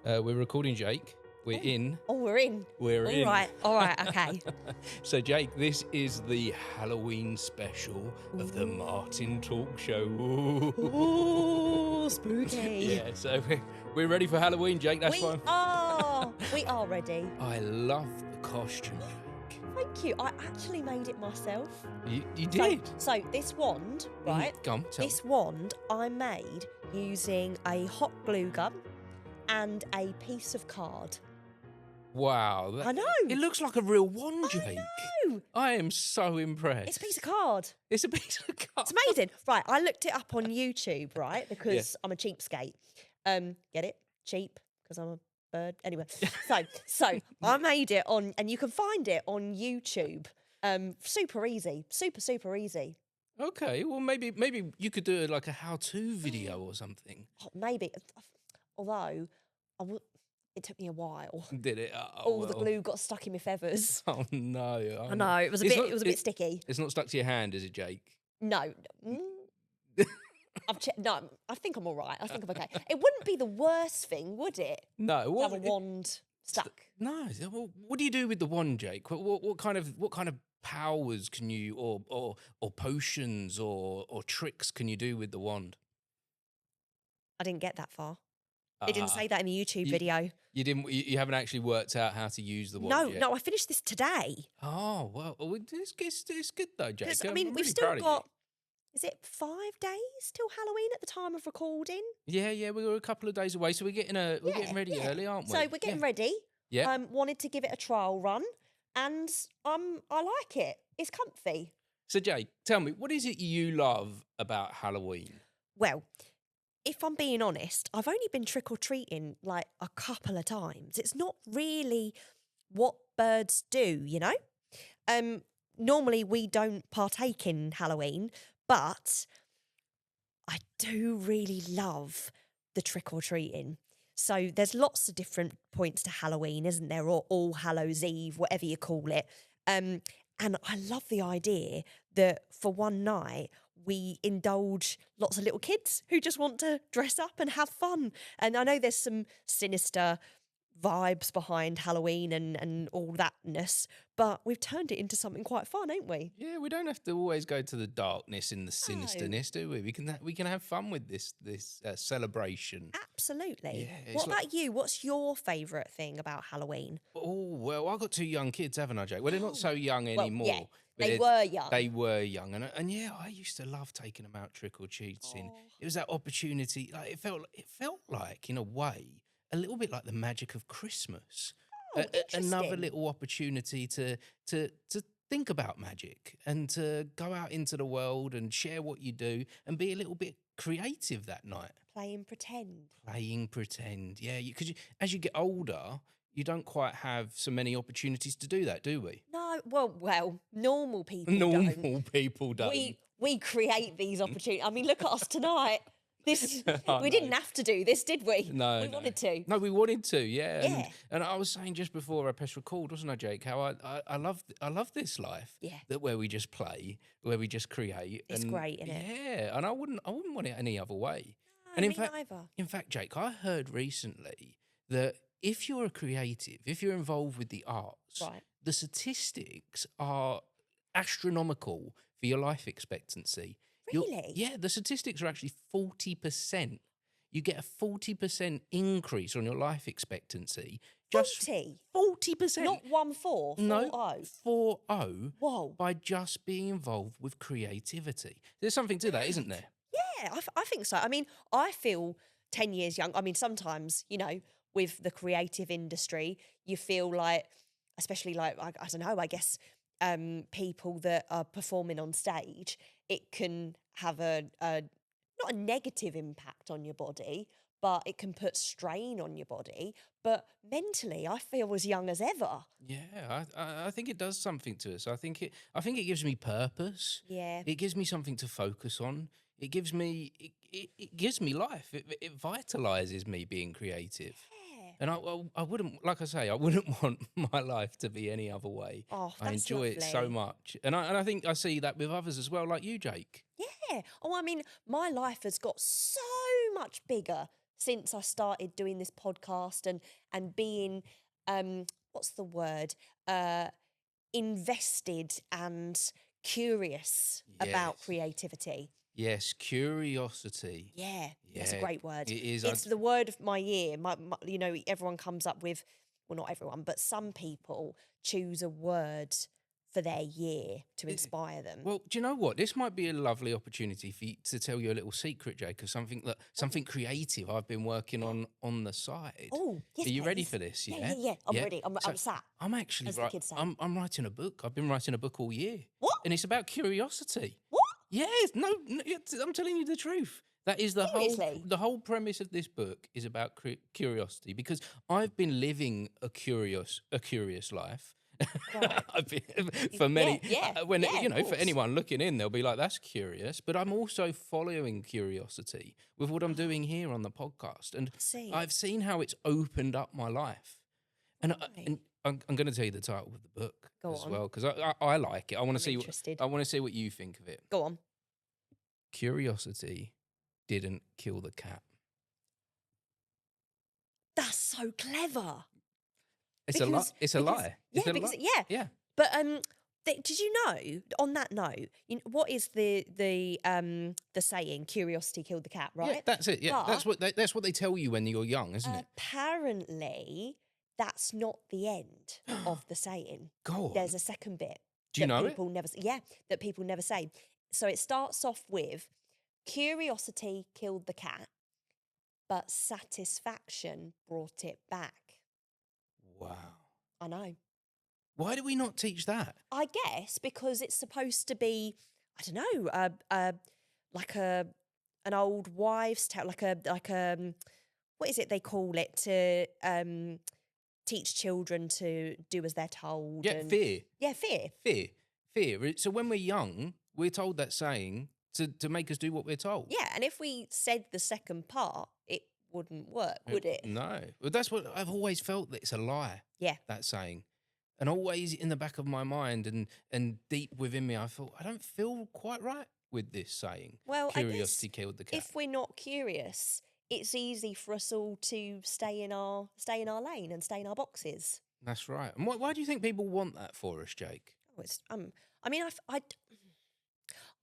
We're recording, Jake. We're in. Oh, we're in. We're in. All right, okay. So, Jake, this is the Halloween special of the Martin Talk Show. Ooh, spooky. Yeah, so we're ready for Halloween, Jake. That's fine. We are ready. I love the costume, Jake. Thank you. I actually made it myself. You did? So this wand, right? Go on, tell This wand I made using a hot glue gun and a piece of card. Wow. I know. It looks like a real wand, Jake. I know. I am so impressed. It's a piece of card. It's a piece of card. It's amazing. Right, I looked it up on YouTube, right? Because I'm a cheapskate. Get it? Cheap, because I'm a bird. Anyway, so I made it on, and you can find it on YouTube. Super easy. Super easy. Okay, well, maybe you could do like a how-to video or something. Oh, maybe. Although, it took me a while. Did it? All the glue got stuck in my feathers. Oh no! I know it was a bit sticky. It's not stuck to your hand, is it, Jake? No. I've checked. No, I think I'm all right. I think I'm okay. It wouldn't be the worst thing, would it? No. To have a wand stuck. No. Well, what do you do with the wand, Jake? What kind of powers can you, or potions or tricks can you do with the wand? I didn't get that far. It didn't say that in the YouTube video. You didn't. You haven't actually worked out how to use the wand yet? No. I finished this today. Oh well, it's good though, Jake. I mean, we've still got. Is it 5 days till Halloween at the time of recording? Yeah, we were a couple of days away, so we're getting ready early, aren't we? So we're getting ready. Yeah. Wanted to give it a trial run, and I like it. It's comfy. So Jake, tell me, what is it you love about Halloween? Well, if I'm being honest, I've only been trick-or-treating like a couple of times. It's not really what birds do, you know? Normally we don't partake in Halloween, but I do really love the trick-or-treating. So there's lots of different points to Halloween, isn't there? Or All Hallows Eve, whatever you call it. And I love the idea that for one night we indulge lots of little kids who just want to dress up and have fun. And I know there's some sinister vibes behind Halloween and all thatness, but we've turned it into something quite fun, ain't we? Yeah, we don't have to always go to the darkness and the sinisterness, do we? We can have fun with this celebration. Absolutely. Yeah, what about you? What's your favourite thing about Halloween? Oh, well, I've got 2 young kids, haven't I, Jake? Well, they're not so young anymore. Yeah, they were young. They were young, and yeah, I used to love taking them out trick or treating. It was that opportunity. Like it felt like, in a way, a little bit like the magic of Christmas. Another little opportunity to think about magic and to go out into the world and share what you do and be a little bit creative that night. Playing pretend. Yeah, because as you get older, you don't quite have so many opportunities to do that, do we? No, well, normal people People don't. We create these opportunities. I mean, look at us tonight. We didn't have to do this, did we? No, we wanted to. No, we wanted to, yeah. And I was saying just before I pressed record, wasn't I, Jake? How I love this life. Yeah. That where we just play, where we just create. It's great, isn't it? Yeah, and I wouldn't want it any other way. No, and neither. In fact, Jake, I heard recently that if you're a creative, if you're involved with the arts, the statistics are astronomical for your life expectancy. Really? Yeah, the statistics are actually 40%. You get a 40% increase on your life expectancy. 40%? 40%. Not 14? No, 40? 40. Whoa. By just being involved with creativity. There's something to that, isn't there? Yeah, I think so. I mean, I feel 10 years young. I mean, sometimes, you know, with the creative industry, you feel like, especially like, I don't know, I guess people that are performing on stage, it can have not a negative impact on your body, but it can put strain on your body. But mentally, I feel as young as ever. Yeah, I think it does something to us. I think it gives me purpose. Yeah. It gives me something to focus on. It gives me life. It vitalizes me being creative. And I wouldn't, like I say, I wouldn't want my life to be any other way. Oh, that's I enjoy lovely. it so much. And I think I see that with others as well, like you, Jake. Yeah. Oh, I mean, my life has got so much bigger since I started doing this podcast and being what's the word? Invested and curious about Yes. creativity. Yes, curiosity. Yeah, that's a Yeah, great word. it is. It's the word of my year. You know, everyone comes up with, well, not everyone, but some people choose a word for their year to inspire them. Well, do you know what? This might be a lovely opportunity for you to tell you a little secret, Jake, of something creative I've been working on the side. Oh, yes, Are you ready please. for this? Yeah, Yeah, yeah, yeah. I'm ready. I'm So sat, I'm actually as the kids say. I'm writing a book. I've been writing a book all year, What? and it's about curiosity. What? Yes, no, I'm telling you the truth. That is Seriously? the whole premise of this book is about curiosity, because I've been living a curious life. Right. I've been, for Yeah, many, yeah, when yeah, you of know, for course. anyone looking in, they'll be like, "That's curious," but I'm also following curiosity with what I'm doing here on the podcast, and I see. I've seen how it's opened up my life, and Right. I'm going to tell you the title of the book Go as on. well, because I like it. I want to I'm see interested. I want to see what you think of it. Go on. Curiosity didn't kill the cat. That's so clever. It's a lie. It's a lie. Yeah, It's a because lie. yeah. Yeah. But did you know? On that note, what is the saying? Curiosity killed the cat, Yeah, right? that's it. Yeah, But that's what they tell you when you're young, isn't it? apparently, that's not the end of the saying. Go on. There's a second bit Do you that know it? people never. Yeah, that people never say. So it starts off with curiosity killed the cat, but satisfaction brought it back. Wow. I know. Why do we not teach that? I guess because it's supposed to be, I don't know, like an old wives' tale, like a what is it they call it to teach children to do as they're told? Yeah, And fear. yeah, fear. Fear. So when we're young, we're told that saying to make us do what we're told. Yeah, and if we said the second part, it wouldn't work, would it? No. Well, that's what I've always felt, that it's a lie, Yeah. that saying. And always in the back of my mind and deep within me, I thought, I don't feel quite right with this saying. Well, Curiosity I guess killed the cat. if we're not curious, it's easy for us all to stay in our lane and stay in our boxes. That's right. And why do you think people want that for us, Jake? Oh, I mean,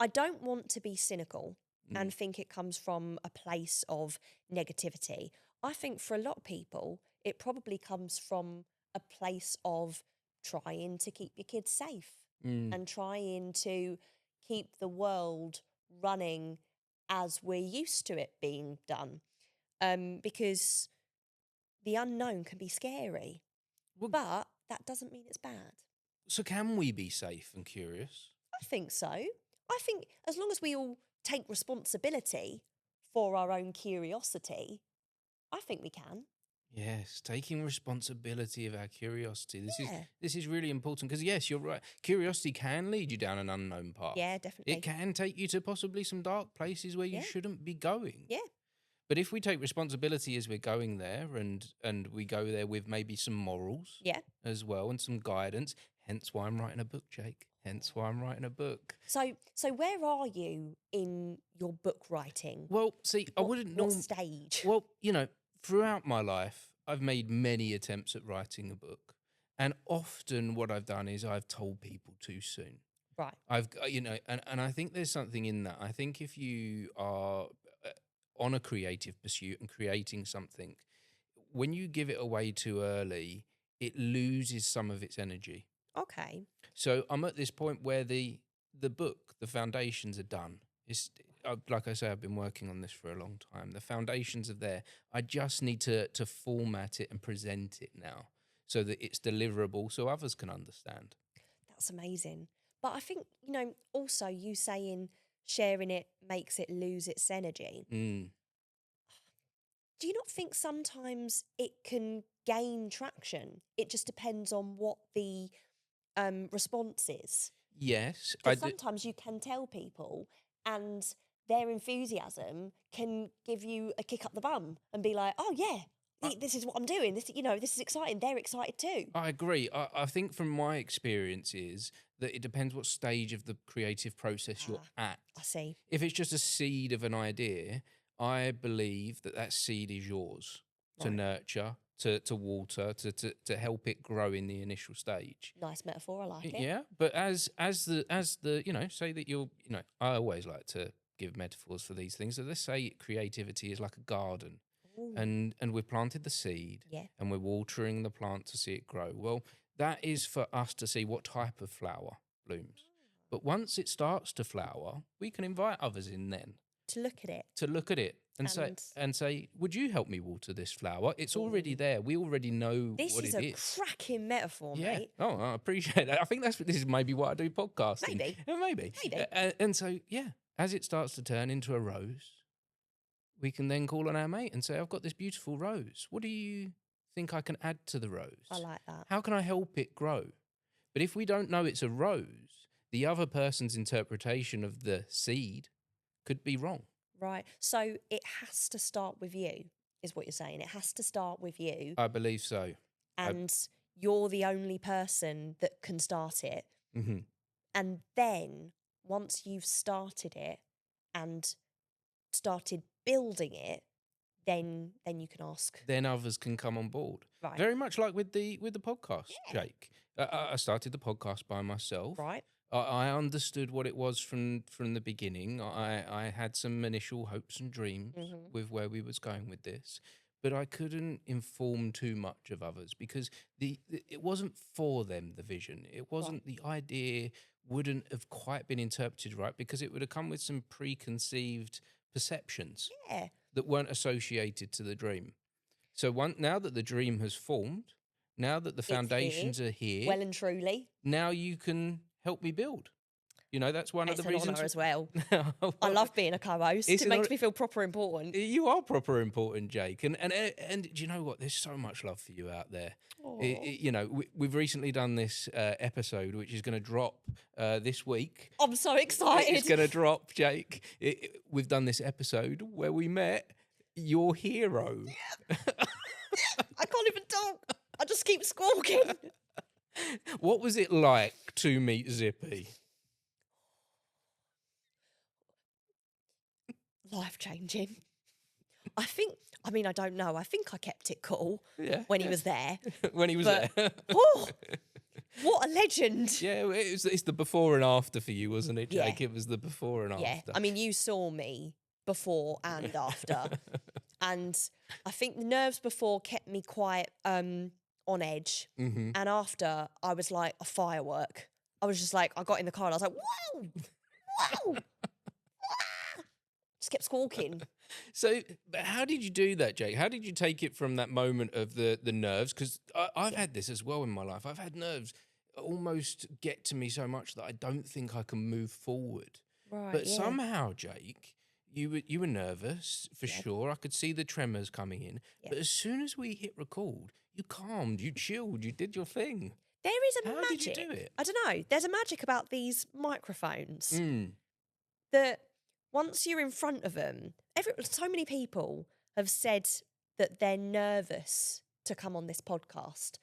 I don't want to be cynical and think it comes from a place of negativity. I think for a lot of people, it probably comes from a place of trying to keep your kids safe and trying to keep the world running as we're used to it being done. Because the unknown can be scary, Well, but that doesn't mean it's bad. so can we be safe and curious? I think so. I think as long as we all take responsibility for our own curiosity, I think we can. Yes, taking responsibility of our curiosity. Yeah. This is really important, because yes, you're right. Curiosity can lead you down an unknown path. Yeah, definitely. It can take you to possibly some dark places where you shouldn't be going. Yeah. But if we take responsibility as we're going there, and we go there with maybe some morals Yeah. as well, and some guidance, hence why I'm writing a book, Jake. Hence why I'm writing a book. So where are you in your book writing? Well, see, I wouldn't know. What stage? Well, throughout my life, I've made many attempts at writing a book. And often what I've done is I've told people too soon. Right. And I think there's something in that. I think if you are on a creative pursuit and creating something, when you give it away too early, it loses some of its energy. Okay. So I'm at this point where the book, the foundations are done. It's like I say, I've been working on this for a long time. The foundations are there. I just need to format it and present it now so that it's deliverable so others can understand. That's amazing. But I think, also you saying sharing it makes it lose its energy. Do you not think sometimes it can gain traction? It just depends on what the response is. Yes. Because sometimes you can tell people and their enthusiasm can give you a kick up the bum and be like, oh, yeah, this is what I'm doing. This is exciting. They're excited too. I agree. I think from my experience is that it depends what stage of the creative process you're at. I see. If it's just a seed of an idea, I believe that seed is yours to Right. nurture, to water, to help it grow in the initial stage. Nice metaphor. I like it. Yeah, but as the say that I always like to give metaphors for these things. So let's say creativity is like a garden, Ooh. and we've planted the seed, Yeah. and we're watering the plant to see it grow. Well, that is for us to see what type of flower blooms. But once it starts to flower, we can invite others in then To look at it. to look at it and say, would you help me water this flower? It's already Ooh. there. We already know This what is it a is. cracking metaphor, Yeah. mate. Oh, I appreciate that. I think this is maybe why I do podcasting. Maybe. Maybe. Maybe. And so, yeah, as it starts to turn into a rose, we can then call on our mate and say, I've got this beautiful rose. What do you think I can add to the rose? I like that. How can I help it grow? But if we don't know it's a rose, the other person's interpretation of the seed could be wrong. Right. So it has to start with you, is what you're saying. It has to start with you. I believe so. And you're the only person that can start it. Mm-hmm. And then once you've started it and started building it, then you can ask. Then others can come on board. Right. Very much like with the podcast, Yeah. Jake. I started the podcast by myself. Right. I understood what it was from the beginning. I had some initial hopes and dreams with where we was going with this, but I couldn't inform too much of others because it wasn't for them, the vision. It wasn't, the idea wouldn't have quite been interpreted right because it would have come with some preconceived perceptions Yeah. that weren't associated to the dream. So now that the dream has formed, now that the foundations are here, Well and truly. now you can help me build. That's one of the It's an reasons honour as well. Well, I love being a co-host. It's It an makes honour- me feel proper important. You are proper important, Jake, and do you know what? There's so much love for you out there. We've recently done this episode, which is going to drop this week. I'm so excited. It's going to drop, Jake. We've done this episode where we met your hero. I can't even talk. I just keep squawking. What was it like to meet Zippy? Life-changing. I don't know. I think I kept it cool when he was there. When he was there. Oh, what a legend. Yeah, it's the before and after for you, wasn't it, Jake? Yeah. It was the before and Yeah. after. You saw me before and after. And I think the nerves before kept me quite on edge. Mm-hmm. And after, I was like a firework. I was just like, I got in the car and I was like, whoa, whoa. Just kept squawking. So, but how did you do that, Jake? How did you take it from that moment of the nerves? Because I've had this as well in my life. I've had nerves almost get to me so much that I don't think I can move forward. Right. But somehow, Jake, you were nervous for sure. I could see the tremors coming in. Yeah. But as soon as we hit record, you calmed, you chilled, you did your thing. There is a How magic. did you do it? I don't know. There's a magic about these microphones Mm. that once you're in front of them, so many people have said that they're nervous to come on this podcast.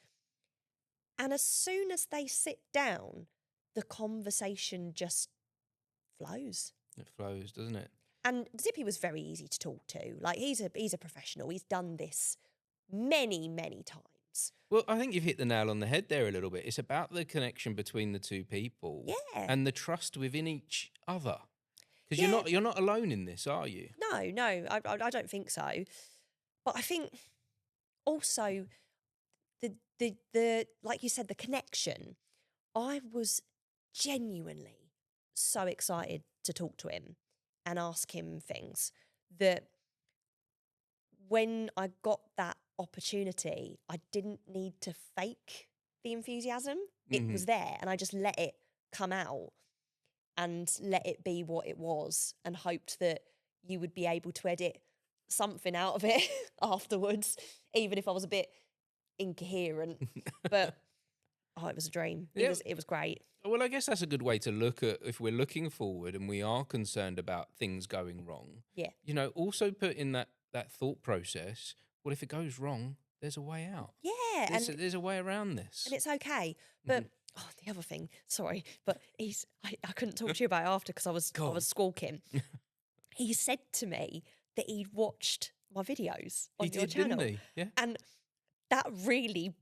And as soon as they sit down, the conversation just flows. It flows, doesn't it? And Zippy was very easy to talk to. Like, he's a professional. He's done this many, many times. Well, I think you've hit the nail on the head there a little bit. It's about the connection between the two people, and the trust within each other. Because you're not alone in this, are you? No, I don't think so. But I think also the like you said, the connection. I was genuinely so excited to talk to him and ask him things that when I got that opportunity, I didn't need to fake the enthusiasm. It was there, and I just let it come out and let it be what it was, and hoped that you would be able to edit something out of it afterwards, even if I was a bit incoherent. But it was a dream. It was great. Well, I guess that's a good way to look at if we're looking forward and we are concerned about things going wrong. Yeah. Also put in that thought process, well, if it goes wrong, there's a way out. Yeah. There's a way around this. And it's okay. But the other thing, sorry, but I couldn't talk to you about it after because I was squawking. He said to me that he'd watched my videos on He your did, channel. didn't he? Yeah. And that really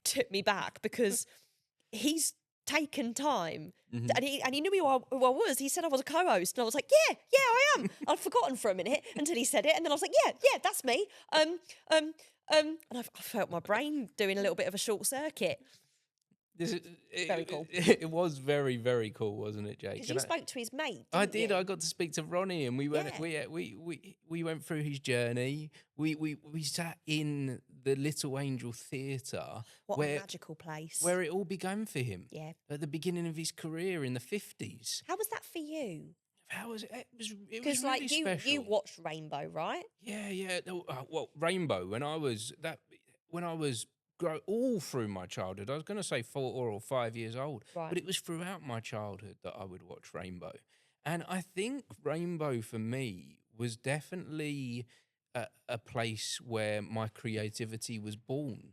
took me back because he's taken time. Mhm. And he knew who I was. He said I was a co-host, and I was like, yeah, I am. I'd forgotten for a minute until he said it, and then I was like, yeah, that's me. And I felt my brain doing a little bit of a short circuit. Very cool. It was very, very cool, wasn't it, Jake? Because you spoke to his mate, I didn't did. you? I got to speak to Ronnie, and we went. Yeah. We went through his journey. We sat in the Little Angel Theatre, What a where magical place. where it all began for him. Yeah. At the beginning of his career in the 50s. How was that for you? How was it? It was Because really like special. you watched Rainbow, right? Yeah. Well, Rainbow. When I was all through my childhood, I was going to say 4 or 5 years old, Right. but it was throughout my childhood that I would watch Rainbow, and I think Rainbow for me was definitely a place where my creativity was born.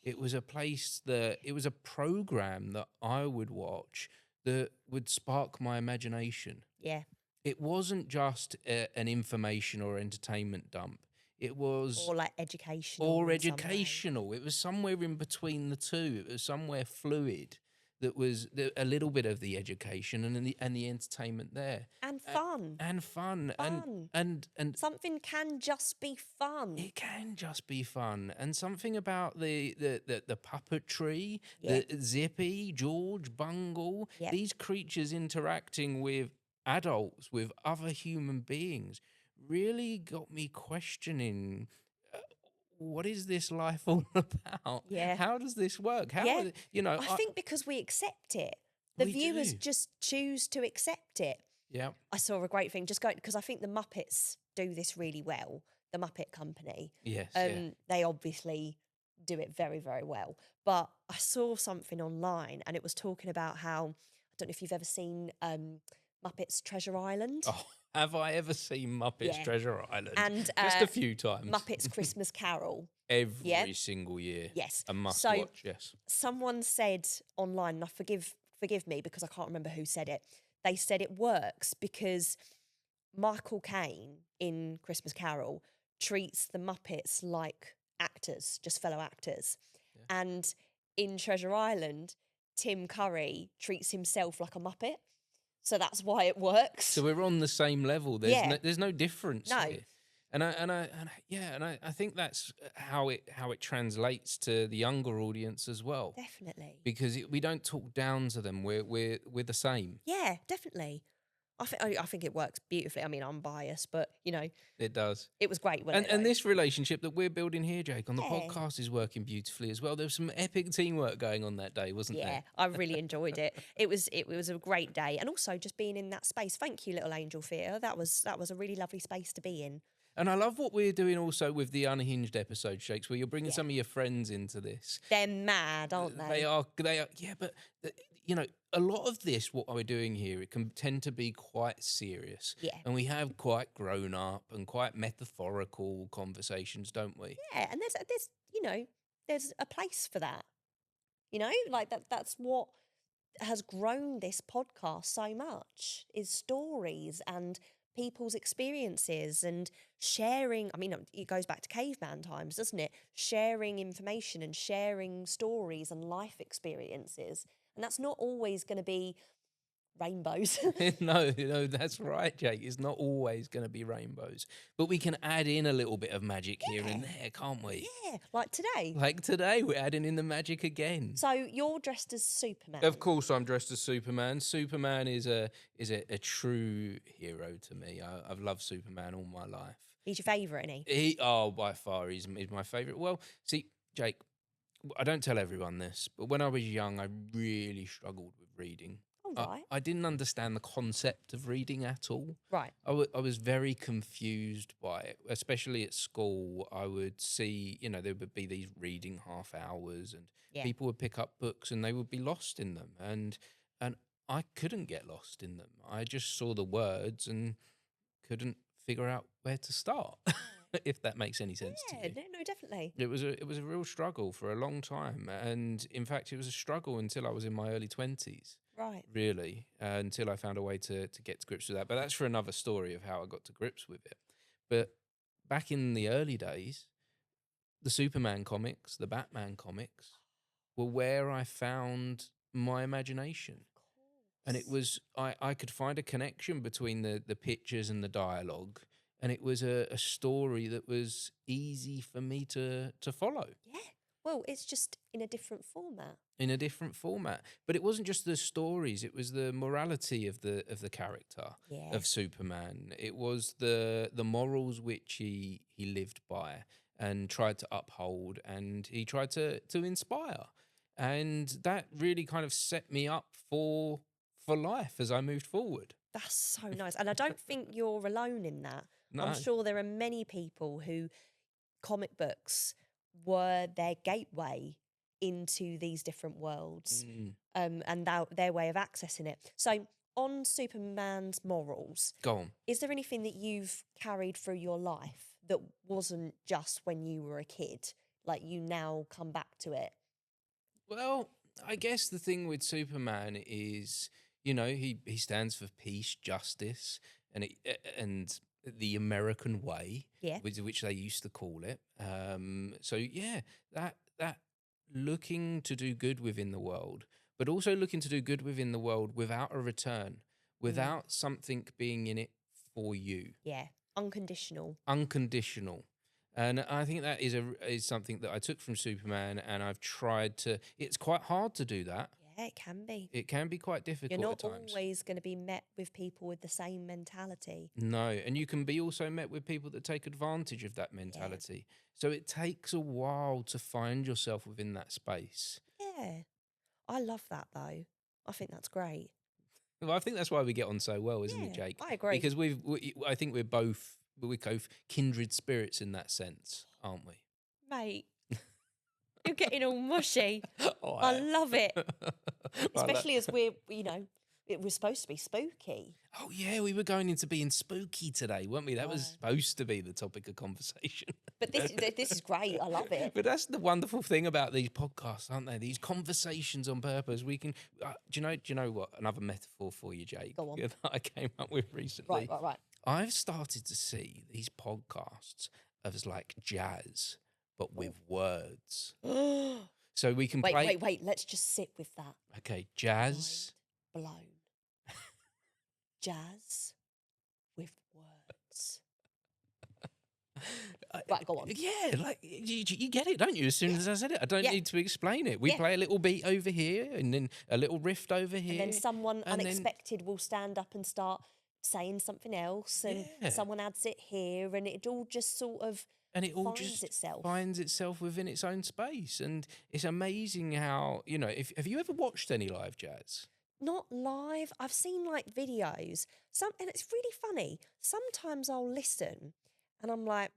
It was a place it was a program that I would watch that would spark my imagination. Yeah. It wasn't just an information or entertainment dump. It was Or like educational. or in some way. educational. It was somewhere in between the two. It was somewhere fluid that was a little bit of the education and the entertainment there And fun. and fun Fun. and Something can just be fun. it can just be fun, and something about the puppetry, Yeah. the Zippy, George, Bungle, Yeah. these creatures interacting with adults, with other human beings, really got me questioning. What is this life all about? Yeah. How does this work? How Yeah. I think because we accept it. The We viewers do. just choose to accept it. yeah. I saw a great thing just going because I think the Muppets do this really well. The Muppet Company. Yes. Yeah. They obviously do it very, very well. But I saw something online and it was talking about how I don't know if you've ever seen Muppets Treasure Island. Oh, have I ever seen Muppets Yeah. Treasure Island? And Just a few times. Muppets Christmas Carol. Every single year. Yes. A must So- watch, yes. Someone said online, and I forgive me because I can't remember who said it. They said it works because Michael Caine in Christmas Carol treats the Muppets like actors, just fellow actors. Yeah. And in Treasure Island, Tim Curry treats himself like a Muppet. So that's why it works. So we're on the same level. There's Yeah. there's no difference No. here. And I think that's how it translates to the younger audience as well. Definitely. Because we don't talk down to them. We're the same. Yeah, definitely. I think it works beautifully. I mean, I'm biased, but It does. it was great. And this relationship that we're building here, Jake, on the Yeah. podcast is working beautifully as well. There was some epic teamwork going on that day, wasn't Yeah, there? I really enjoyed it. It was a great day, and also just being in that space. Thank you, Little Angel Theatre. That was a really lovely space to be in. And I love what we're doing also with the Unhinged episode, Shakes, where you're bringing Yeah. some of your friends into this. They're mad, aren't they? They are. Yeah, but a lot of this, what we're doing here, it can tend to be quite serious. Yeah. And we have quite grown up and quite metaphorical conversations, don't we? Yeah, and there's a place for that. Like that's what has grown this podcast so much is stories and people's experiences and sharing. I mean, it goes back to caveman times, doesn't it? Sharing information and sharing stories and life experiences. And that's not always going to be rainbows. No, that's right, Jake. It's not always going to be rainbows, but we can add in a little bit of magic here and there, can't we? Yeah, like today. Like today, we're adding in the magic again. So you're dressed as Superman. Of course, I'm dressed as Superman. Superman is a true hero to me. I've loved Superman all my life. He's your favourite, isn't he? By far, he's my favourite. Well, see, Jake, I don't tell everyone this, but when I was young, I really struggled with reading. All right. I didn't understand the concept of reading at all. Right. I was very confused by it, especially at school. I would see, there would be these reading half hours and Yeah. people would pick up books and they would be lost in them. And I couldn't get lost in them. I just saw the words and couldn't figure out where to start, if that makes any sense to you. No, definitely. It was a real struggle for a long time. And in fact, it was a struggle until I was in my early 20s. Right. Really, until I found a way to get to grips with that. But that's for another story of how I got to grips with it. But back in the early days, the Superman comics, the Batman comics were where I found my imagination. And it was, I could find a connection between the pictures and the dialogue. And it was a story that was easy for me to follow. Yeah. Well, it's just in a different format. In a different format. But it wasn't just the stories, it was the morality of the character Yeah. of Superman. It was the morals which he lived by and tried to uphold, and he tried to inspire. And that really kind of set me up for life as I moved forward. That's so nice. And I don't think you're alone in that. No. I'm sure there are many people who comic books were their gateway into these different worlds, and their way of accessing it. So on Superman's morals, Go on. is there anything that you've carried through your life that wasn't just when you were a kid, like you now come back to it? Well, I guess the thing with Superman is, he stands for peace, justice, and the American way, Yeah. which they used to call it. So yeah, that looking to do good within the world, but also looking to do good within the world without a return, without something being in it for you. Yeah. Unconditional. Unconditional. And I think that is something that I took from Superman, and I've tried to. It's quite hard to do that. Yeah, it can be. It can be quite difficult You're not at times. always going to be met with people with the same mentality. No, and you can be also met with people that take advantage of that mentality. So it takes a while to find yourself within that space. Yeah. I love that though. I think that's great. Well, I think that's why we get on so well, isn't it, Yeah, Jake? I agree. Because I think we're both kindred spirits in that sense, aren't we? Mate, you're getting all mushy. Oh, I love it. Well, Especially as it was supposed to be spooky. Oh, yeah, we were going into being spooky today, weren't we? That was supposed to be the topic of conversation. But this is great. I love it. But that's the wonderful thing about these podcasts, aren't they? These conversations on purpose. We can. Do you know what? Another metaphor for you, Jake. Go on. That I came up with recently. Right. I've started to see these podcasts as like jazz, but with words. So we can play. Wait. Let's just sit with that. Okay, jazz. Mind blown. Jazz with words. Right, go on. Yeah, like you get it, don't you? As soon as I said it, I don't need to explain it. We play a little beat over here, and then a little riff over here, And then someone and unexpected will stand up and start saying something else, and someone adds it here, and it all just sort of finds itself within its own space. And it's amazing how, have you ever watched any live jazz? Not live. I've seen like videos. And it's really funny. Sometimes I'll listen and I'm like,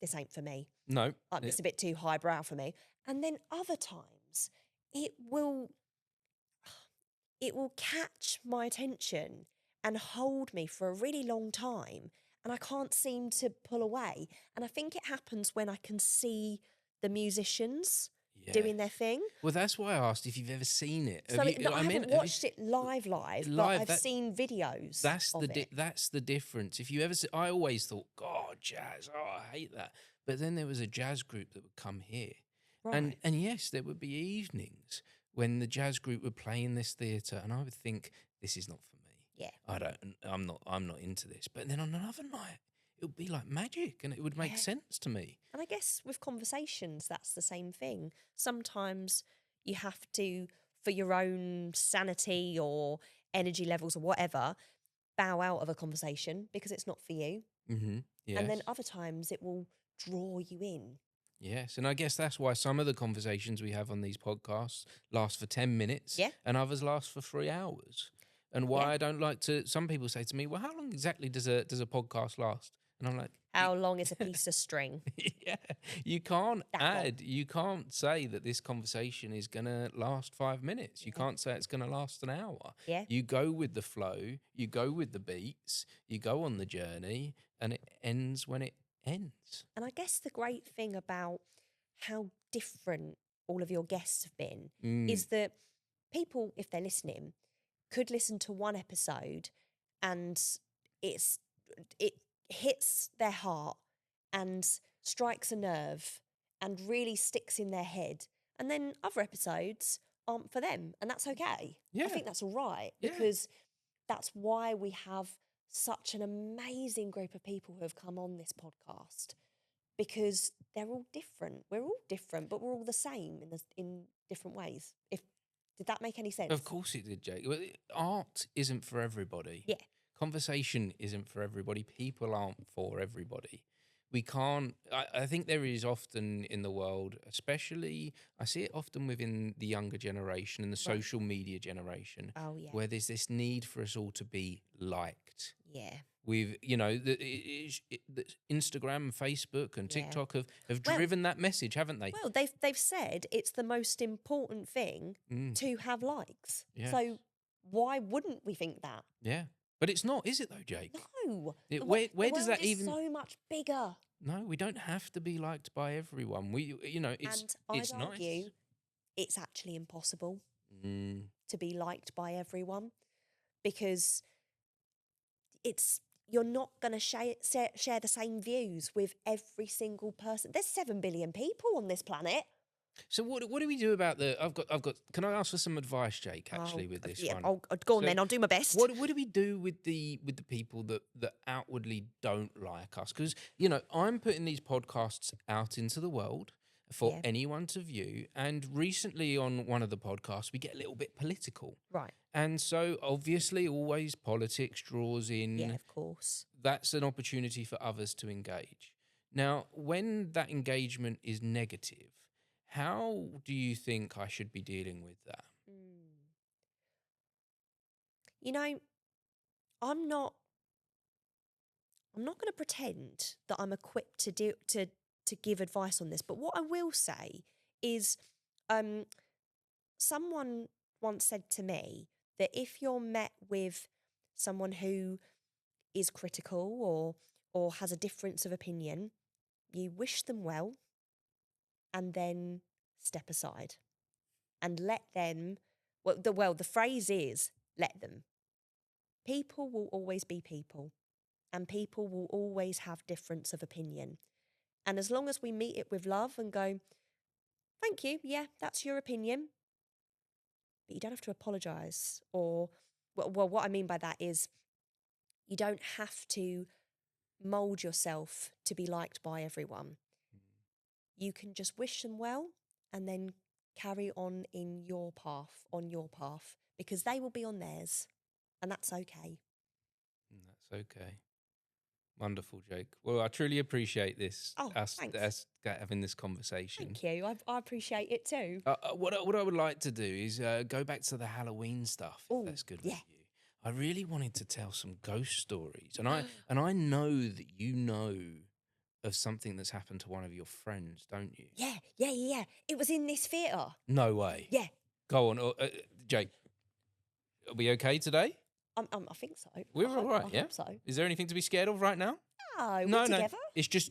this ain't for me. No. It's a bit too highbrow for me. And then other times it will catch my attention and hold me for a really long time, and I can't seem to pull away. And I think it happens when I can see the musicians doing their thing. Well, that's why I asked if you've ever seen it. So I haven't watched it live, but I've seen videos. That's the difference. If you ever see, I always thought, God, jazz, I hate that. But then there was a jazz group that would come here. Right. And yes, there would be evenings when the jazz group would play in this theatre, and I would think, this is not for me. Yeah. I'm not into this. But then on another night, it would be like magic, and it would make sense to me. And I guess with conversations, that's the same thing. Sometimes you have to, for your own sanity or energy levels or whatever, bow out of a conversation because it's not for you. Mm-hmm. Yes. And then other times it will draw you in. Yes, and I guess that's why some of the conversations we have on these podcasts last for 10 minutes and others last for 3 hours. And why I don't like to, some people say to me, well, how long exactly does a podcast last? And I'm like, how long is a piece of string? You can't you can't say that this conversation is going to last 5 minutes. You can't say it's going to last an hour. Yeah. You go with the flow, you go with the beats, you go on the journey, and it ends when it ends. And I guess the great thing about how different all of your guests have been is that people, if they're listening, could listen to one episode and it hits their heart and strikes a nerve and really sticks in their head. And then other episodes aren't for them, and that's okay. Yeah. I think that's all right, Yeah. because that's why we have such an amazing group of people who have come on this podcast, because they're all different. We're all different, but we're all the same in different ways. Did that make any sense? Of course it did, Jake. Well, art isn't for everybody. Yeah. Conversation isn't for everybody. People aren't for everybody. We can't. I think there is often in the world, especially, I see it often within the younger generation and the Right. social media generation, Oh, yeah. where there's this need for us all to be liked. Yeah. With, the Instagram, Facebook, and Yeah. TikTok have Well- driven that message, haven't they? Well, they've said it's the most important thing to have likes. Yes. So why wouldn't we think that? Yeah, but it's not, is it though, Jake? No. It- The where the does world that is even? so much bigger. No, we don't have to be liked by everyone. It's And it's I'd nice. argue it's actually impossible Mm, to be liked by everyone, because you're not going to share the same views with every single person. There's 7 billion people on this planet. so what do we do about the? I've got. Can I ask for some advice, Jake? Actually, with this one. I'll go on So then. I'll do my best. What do we do with the people that outwardly don't like us? Because I'm putting these podcasts out into the world for Yeah. anyone to view. And recently on one of the podcasts, we get a little bit political. Right. And so obviously always politics draws in. Yeah, of course. That's an opportunity for others to engage. Now, when that engagement is negative, how do you think I should be dealing with that? You know, I'm not going to pretend that I'm equipped to give advice on this, but what I will say is, someone once said to me that if you're met with someone who is critical or has a difference of opinion, you wish them well and then step aside and let them. The phrase is let them. People will always be people, and people will always have difference of opinion. And as long as we meet it with love and go, thank you, yeah, that's your opinion, but you don't have to apologise. Or, well, what I mean by that is you don't have to mould yourself to be liked by everyone. You can just wish them well and then carry on on your path, because they will be on theirs, and that's okay. That's okay. Wonderful, Jake. Well, I truly appreciate this. Oh, thanks. Us having this conversation. Thank you. I appreciate it too. What I would like to do is go back to the Halloween stuff. If Ooh, that's good yeah. with you. I really wanted to tell some ghost stories, and I know that you know of something that's happened to one of your friends, don't you? Yeah. It was in this theatre. No way. Yeah. Go on, Jake. Are we okay today? I think so. We're I all hope- right, I yeah? hope so. Is there anything to be scared of right now? No, No, we're together. It's just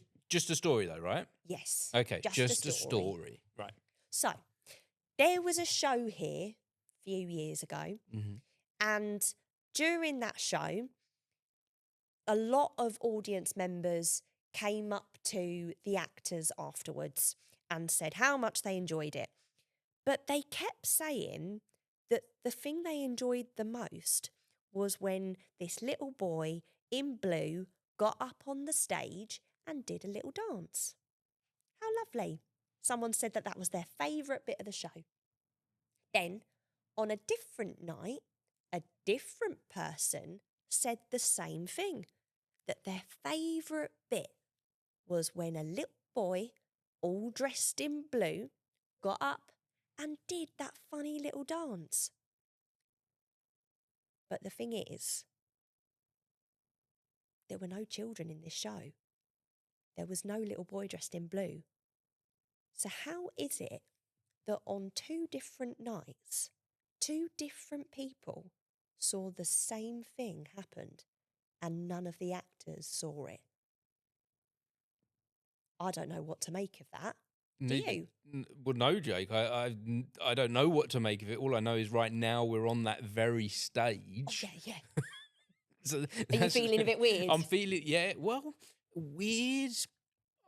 a story, though, right? Yes. Okay, just a a story. Right. So, there was a show here a few years ago, Mhm. and during that show, a lot of audience members came up to the actors afterwards and said how much they enjoyed it. But they kept saying that the thing they enjoyed the most was when this little boy in blue got up on the stage and did a little dance. How lovely. Someone said that that was their favourite bit of the show. Then, on a different night, a different person said the same thing, that their favourite bit was when a little boy, all dressed in blue, got up and did that funny little dance. But the thing is, there were no children in this show. There was no little boy dressed in blue. So how is it that on 2 different nights, 2 different people saw the same thing happened and none of the actors saw it? I don't know what to make of that. Do you? Well, no, Jake. I don't know what to make of it. All I know is right now we're on that very Oh, stage. yeah. So Are you feeling a bit weird? I'm feeling, yeah. Well, weird.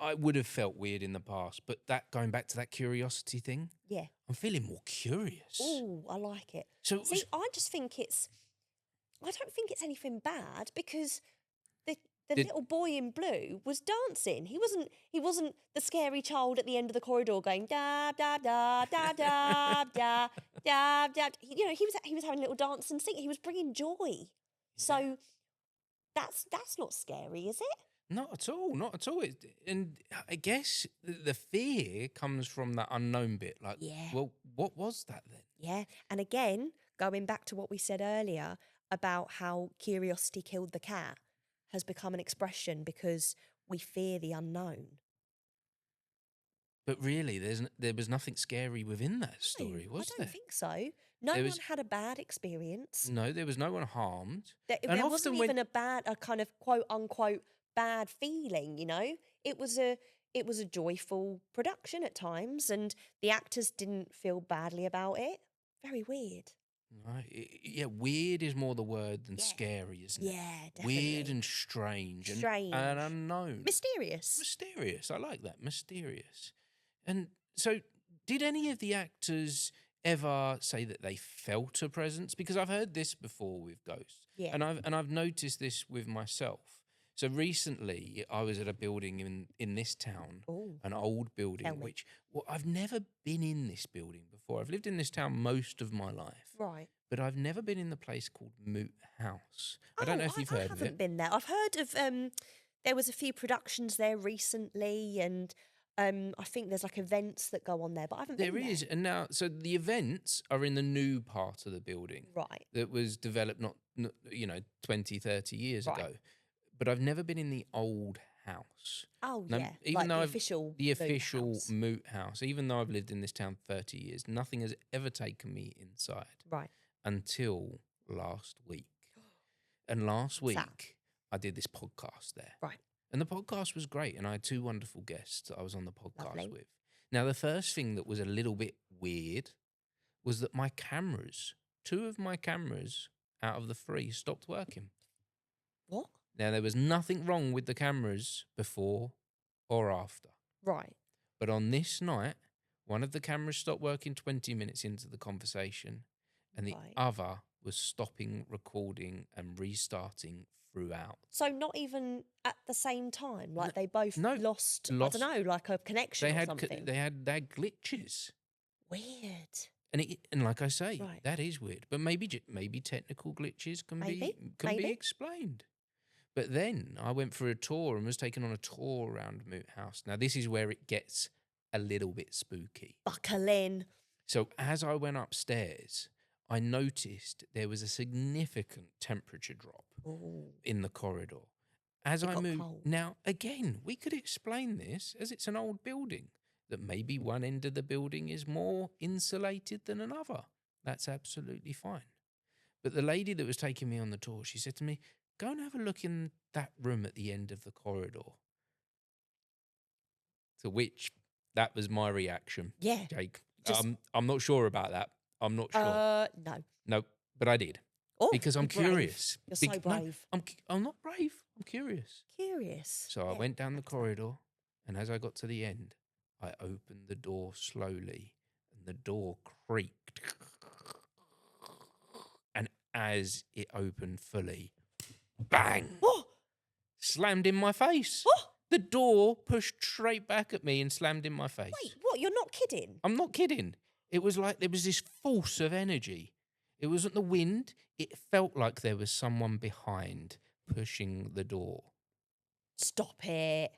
I would have felt weird in the past, but that going back to that curiosity thing, Yeah. I'm feeling more curious. Oh, I like it. So, See, I just think I don't think it's anything bad because the Did- little boy in blue was dancing. He wasn't the scary child at the end of the corridor going da da da da da da da da. He was having a little dance and singing. He was bringing joy. So that's not scary, is it? not at all, not at all. And I guess the fear comes from that unknown bit. Like, Yeah. well, what was that then? Yeah. And again, going back to what we said earlier about how curiosity killed the cat has become an expression because we fear the unknown. But really, there was nothing scary within that story, No, was I there? don't think so. No There one was- had a bad experience. No, there was no one harmed. There And wasn't often when- even a kind of quote unquote bad feeling, you know? It was a joyful production at times and the actors didn't feel badly about it. Very weird. Right. Yeah, weird is more the word than Yeah. scary, isn't it? Yeah, definitely. Weird and strange. Strange. And unknown. Mysterious. Mysterious. I like that. Mysterious. And so, did any of the actors ever say that they felt a presence? Because I've heard this before with ghosts. Yeah. And I've noticed this with myself. So recently, I was at a building in this town, Ooh. an old building, Tell me. which I've never been in this building before. I've lived in this town most of my life, Right. but I've never been in the place called Moot House. I don't know if you've I heard of haven't it. been there. I've heard of there was a few productions there recently and I think there's like events that go on there, but I haven't There been is, there. and now so the events are in the new part of the building Right. that was developed not 20, 30 years Right. ago. But I've never been in the old house. Oh No, yeah. even Like though the I've- official The official house. Moot House. Even though I've lived in this town 30 years, nothing has ever taken me inside Right. until last week. And last What's that? week, I did this podcast there. Right. And the podcast was great. And I had two wonderful guests that I was on the podcast Lovely. with. Now, the first thing that was a little bit weird was that my cameras, two of my cameras out of the three, stopped working. What? Now, there was nothing wrong with the cameras before or after. Right. But on this night, one of the cameras stopped working 20 minutes into the conversation, and the Right. other was stopping recording and restarting throughout. So not even at the same time, like they both no, lost, lost- I don't know, like a connection They or had something. they had glitches, Weird. and like I say, Right. that is weird. But maybe technical glitches can Maybe, be maybe. explained. But then I went for a tour and was taken on a tour around Moot House. Now this is where it gets a little bit spooky. Buckle in. So as I went upstairs, I noticed there was a significant temperature drop Ooh. in the corridor. As It I got moved, cold. now again, we could explain this as it's an old building, that maybe one end of the building is more insulated than another. That's absolutely fine. But the lady that was taking me on the tour, she said to me, "Go and have a look in that room at the end of the corridor." To which that was my reaction. Yeah. Jake, Just- I'm not sure about that. I'm not sure. No. No, but I did Oh, because I'm you're brave. curious. You're so No, brave. I'm not brave. I'm curious. Curious. So I Yeah, went down the like that. corridor, and as I got to the end, I opened the door slowly, and the door creaked. And as it opened fully, bang! Oh, Slammed in my face. oh, The door pushed straight back at me and slammed in my face. wait, what? You're not kidding? I'm not kidding. It was like there was this force of energy. It wasn't the wind. It felt like there was someone behind pushing the door. Stop it.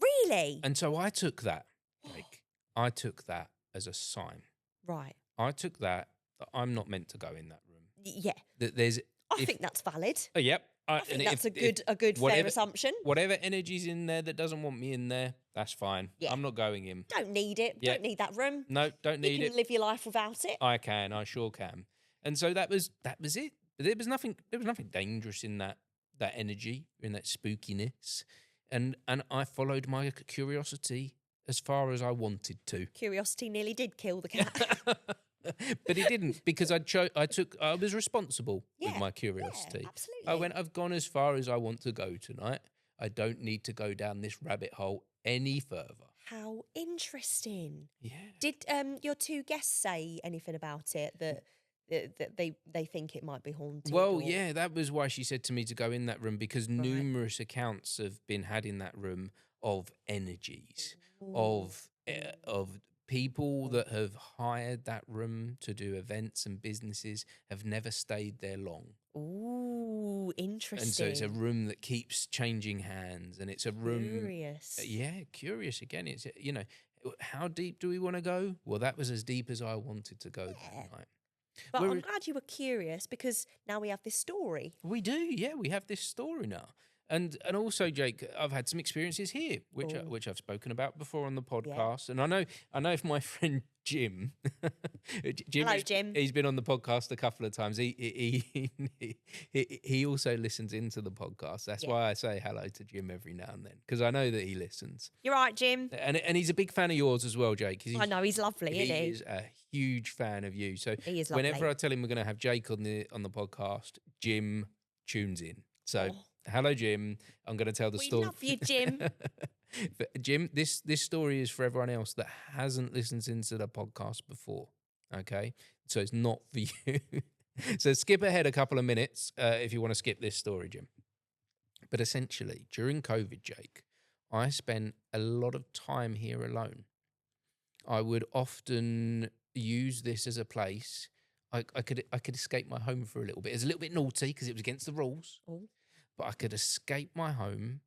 Really? And so I took that, Jake. I took that as a sign. Right. I took that I'm not meant to go in that room. Yeah. That there's. I if- think that's valid. Yep. I think that's a good fair whatever- assumption. Whatever energy's in there that doesn't want me in there, that's fine. Yeah. I'm not going in. Don't need it. Yeah. Don't need that room. No, don't You need can it. live your life without it. I can. I sure can. And so that was it. There was nothing dangerous in that energy, in that spookiness. And I followed my curiosity as far as I wanted to. Curiosity nearly did kill the cat. But he didn't, because I was responsible with Yeah, my yeah, curiosity. I absolutely. went, I've gone as far as I want to go tonight. I don't need to go down this rabbit hole any further. How interesting. Yeah. Did your two guests say anything about it that they think it might be haunted? Well, or... yeah, that was why she said to me to go in that room, because Right. numerous accounts have been had in that room of energies, Ooh. of people that have hired that room to do events and businesses have never stayed there long. Ooh, interesting. And so it's a room that keeps changing hands, and it's a room. Curious. Yeah, curious again. It's, how deep do we want to go? Well, that was as deep as I wanted to go that night. But I'm glad you were curious, because now we have this story. We do, yeah. We have this story now. And also, Jake, I've had some experiences here, which I've spoken about before on the podcast. Yeah. And I know if my friend Jim, hello Jim, he's been on the podcast a couple of times. He also listens into the podcast. That's why I say hello to Jim every now and then, because I know that he listens. You're right, Jim. And he's a big fan of yours as well, Jake. I know, he's lovely, isn't he? He is a huge fan of you. So he is lovely. Whenever I tell him we're going to have Jake on the podcast, Jim tunes in. So. Hello, Jim. I'm going to tell the story. We love you, Jim. Jim, this story is for everyone else that hasn't listened into the podcast before, okay? So it's not for you. So skip ahead a couple of minutes if you want to skip this story, Jim. But essentially, during COVID, Jake, I spent a lot of time here alone. I would often use this as a place. I could escape my home for a little bit. It's a little bit naughty because it was against the rules. Oh. But I could escape my home,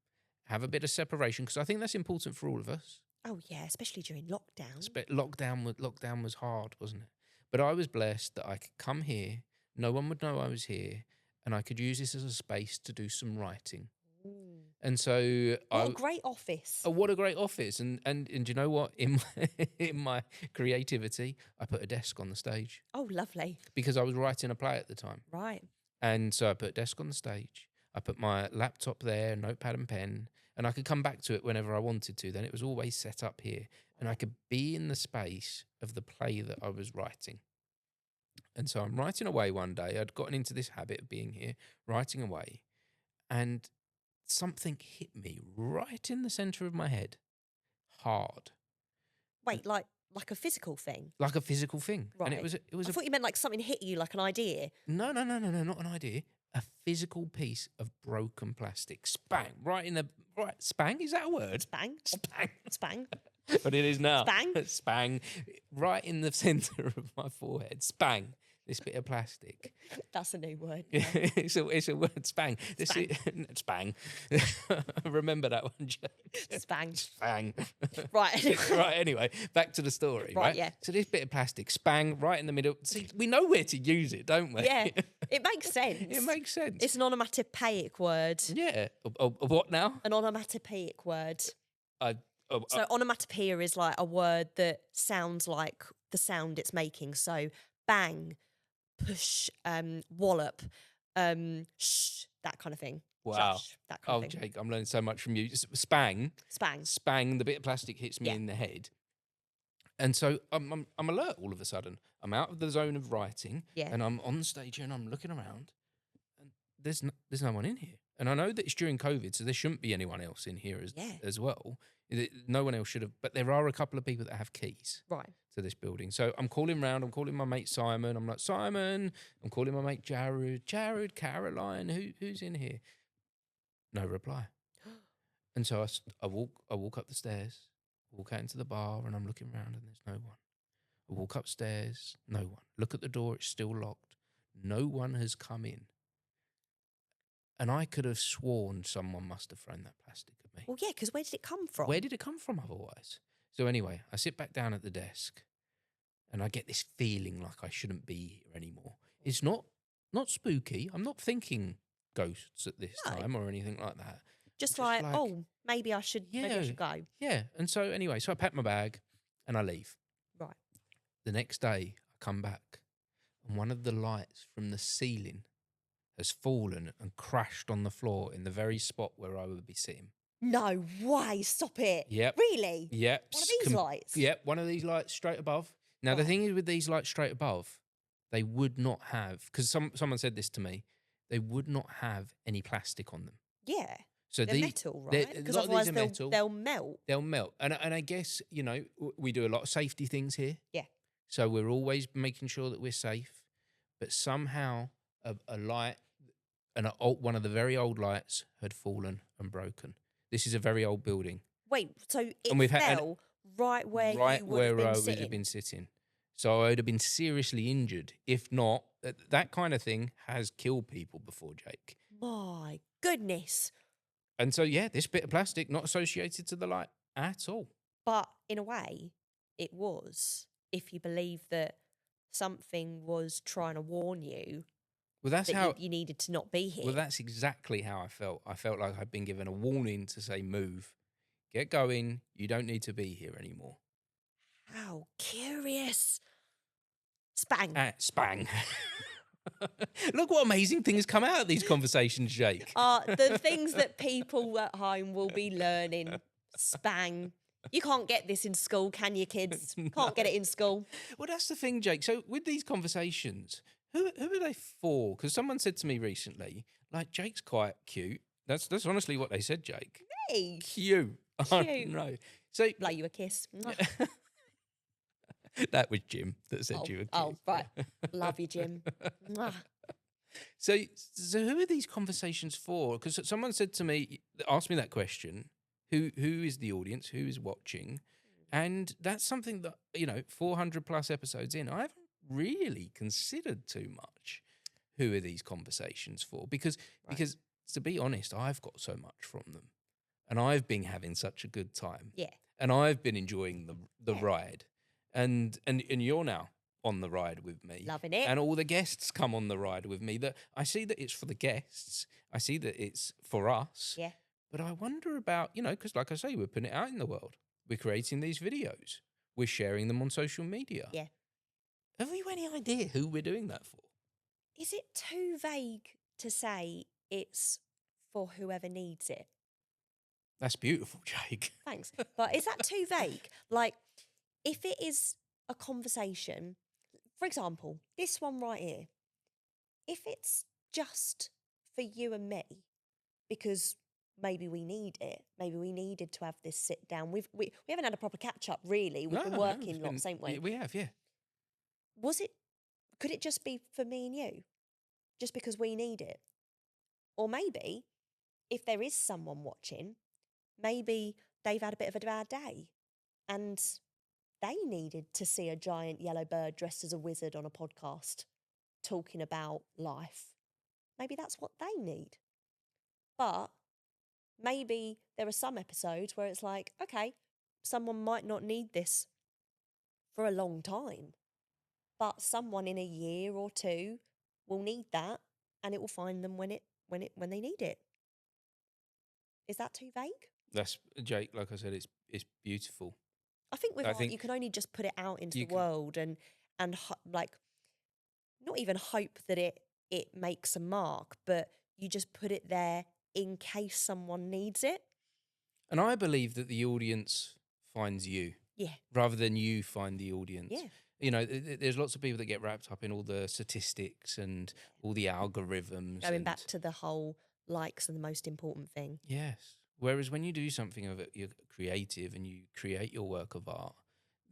have a bit of separation, because I think that's important for all of us. Oh, yeah, especially during lockdown. Lockdown was hard, wasn't it? But I was blessed that I could come here, no one would know I was here, and I could use this as a space to do some writing. Mm. And so... What a great office. Oh, what a great office. And you know what? In my creativity, I put a desk on the stage. Oh, lovely. Because I was writing a play at the time. Right. And so I put a desk on the stage. I put my laptop there, notepad and pen, and I could come back to it whenever I wanted to. Then it was always set up here. And I could be in the space of the play that I was writing. And so I'm writing away one day. I'd gotten into this habit of being here, writing away. And something hit me right in the centre of my head. Hard. Wait, like a physical thing? Like a physical thing. Right. And it was I thought you meant like something hit you, like an idea. No, not an idea. A physical piece of broken plastic. Spang. Spang? Is that a word? Spang. Spang. Spang. But it is now. Spang. Spang. Right in the centre of my forehead. Spang. This bit of plastic. That's a new word. It's a word. Spang. Spang. Remember that one, Jake. Spang. Spang. Right. Right, anyway, back to the story. Right, yeah. So this bit of plastic, spang, right in the middle. See, we know where to use it, don't we? Yeah. It makes sense. It makes sense. It's an onomatopoeic word. Yeah. What now? An onomatopoeic word. So onomatopoeia is like a word that sounds like the sound it's making. So bang, push, wallop, shh, that kind of thing. Wow. Shush, that kind of thing. Jake, I'm learning so much from you. Spang. Spang. The bit of plastic hits me in the head. And so I'm alert all of a sudden. I'm out of the zone of writing. Yeah. And I'm on stage and I'm looking around. And there's no one in here. And I know that it's during COVID, so there shouldn't be anyone else in here as well. No one else should have. But there are a couple of people that have keys. Right. To this building. So I'm calling round. I'm calling my mate Simon. I'm like, Simon. I'm calling my mate Jared, Caroline. Who's in here? No reply. And so I walk up the stairs, walk out into the bar, and I'm looking around, and there's no one. I walk upstairs, no one. Look at the door, it's still locked. No one has come in. And I could have sworn someone must have thrown that plastic at me. Well, yeah, because where did it come from? Where did it come from otherwise? So anyway, I sit back down at the desk, and I get this feeling like I shouldn't be here anymore. It's not spooky. I'm not thinking ghosts at this time or anything like that. Just like, oh, maybe I should go. Yeah. And so anyway, I pack my bag and I leave. Right. The next day, I come back, and one of the lights from the ceiling has fallen and crashed on the floor in the very spot where I would be sitting. No way, stop it. Yep. Really? Yep. One of these lights? Yep, one of these lights straight above. Now, the Right. thing is with these lights straight above, they would not have, because someone said this to me, they would not have any plastic on them. Yeah. So They're metal, right? a Because lot of these otherwise are metal. they'll melt. They'll melt. And I guess, we do a lot of safety things here. Yeah. So we're always making sure that we're safe. But somehow a light, one of the very old lights had fallen and broken. This is a very old building. Wait, so And it fell right where right you would have where been I would sitting? have been sitting. So I would have been seriously injured. If not, that kind of thing has killed people before, Jake. My goodness. And so, yeah, this bit of plastic not associated to the light at all. But in a way, it was, if you believe that something was trying to warn you Well, that's that how. you needed to not be here. Well, that's exactly how I felt. I felt like I'd been given a warning to say, "Move, get going. You don't need to be here anymore." How curious. Spang. Spang. Look what amazing things come out of these conversations, Jake. The things that people at home will be learning. Spang. You can't get this in school, can you, kids? Can't get it in school. Well, that's the thing, Jake. So with these conversations, who are they for? Because someone said to me recently, like, Jake's quite cute. That's honestly what they said, Jake. Hey. Cute. Cute. No. So Blow you a kiss. that was Jim that said you were cute. Oh, right. Love you, Jim. Mwah. So who are these conversations for? Because someone said to me, asked me that question, who is the audience? Who is watching? And that's something that, 400 plus episodes in, I haven't really considered too much. Who are these conversations for? Because to be honest, I've got so much from them. And I've been having such a good time. Yeah. And I've been enjoying the Yeah. ride. And you're now on the ride with me. Loving it. And all the guests come on the ride with me. That I see that it's for the guests. I see that it's for us. Yeah. But I wonder about, because like I say, we're putting it out in the world. We're creating these videos. We're sharing them on social media. Yeah. Have you any idea who we're doing that for? Is it too vague to say it's for whoever needs it? That's beautiful, Jake. Thanks. But is that too vague? Like, if it is a conversation, for example, this one right here, if it's just for you and me, because maybe we need it, maybe we needed to have this sit down. We haven't had a proper catch up, really. We've been No, working it's lots, ain't we? We have, yeah. Could it just be for me and you? Just because we need it? Or maybe, if there is someone watching, maybe they've had a bit of a bad day and they needed to see a giant yellow bird dressed as a wizard on a podcast talking about life. Maybe that's what they need. But maybe there are some episodes where it's like, okay, someone might not need this for a long time, but someone in a year or two will need that, and it will find them when they need it. Is that too vague? That's, Jake, like I said, it's beautiful. I think with I art, think you can only just put it out into you the world and like, not even hope that it makes a mark, but you just put it there in case someone needs it. And I believe that the audience finds you. Yeah. Rather than you find the audience. Yeah. There's lots of people that get wrapped up in all the statistics and all the algorithms. Going back to the whole likes are the most important thing. Yes. Whereas when you do something of it, you're creative and you create your work of art,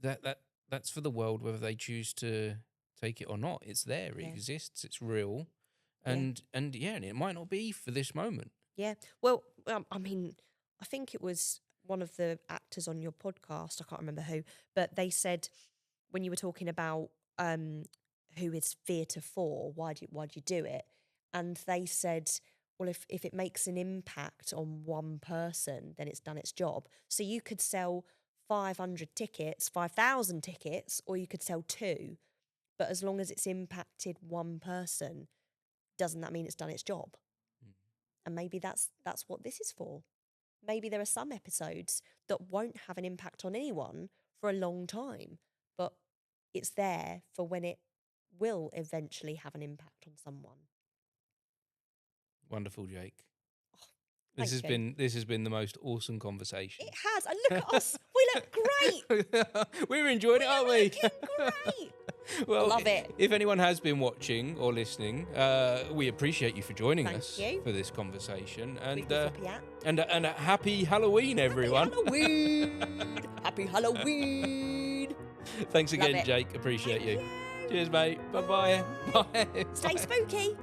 that's for the world, whether they choose to take it or not. It's there. It exists. It's real. And it might not be for this moment. Yeah. Well, I mean, I think it was one of the actors on your podcast, I can't remember who, but they said when you were talking about who is theatre for, why do you do it? And they said, well, if it makes an impact on one person, then it's done its job. So you could sell 500 tickets, 5,000 tickets, or you could sell 2. But as long as it's impacted one person, doesn't that mean it's done its job? And maybe that's what this is for. Maybe there are some episodes that won't have an impact on anyone for a long time, but it's there for when it will eventually have an impact on someone. Wonderful, Jake. This has Thank been the most awesome conversation. It has. And look at us. We look great. We're enjoying it, aren't we? Looking great. Well, Love it. If anyone has been watching or listening, we appreciate you for joining us you. for this conversation. With the flippy hat. And a happy Halloween, everyone. Halloween. Happy Halloween. Thanks again, Jake. Appreciate you. Cheers, mate. Bye-bye. Bye. Stay spooky.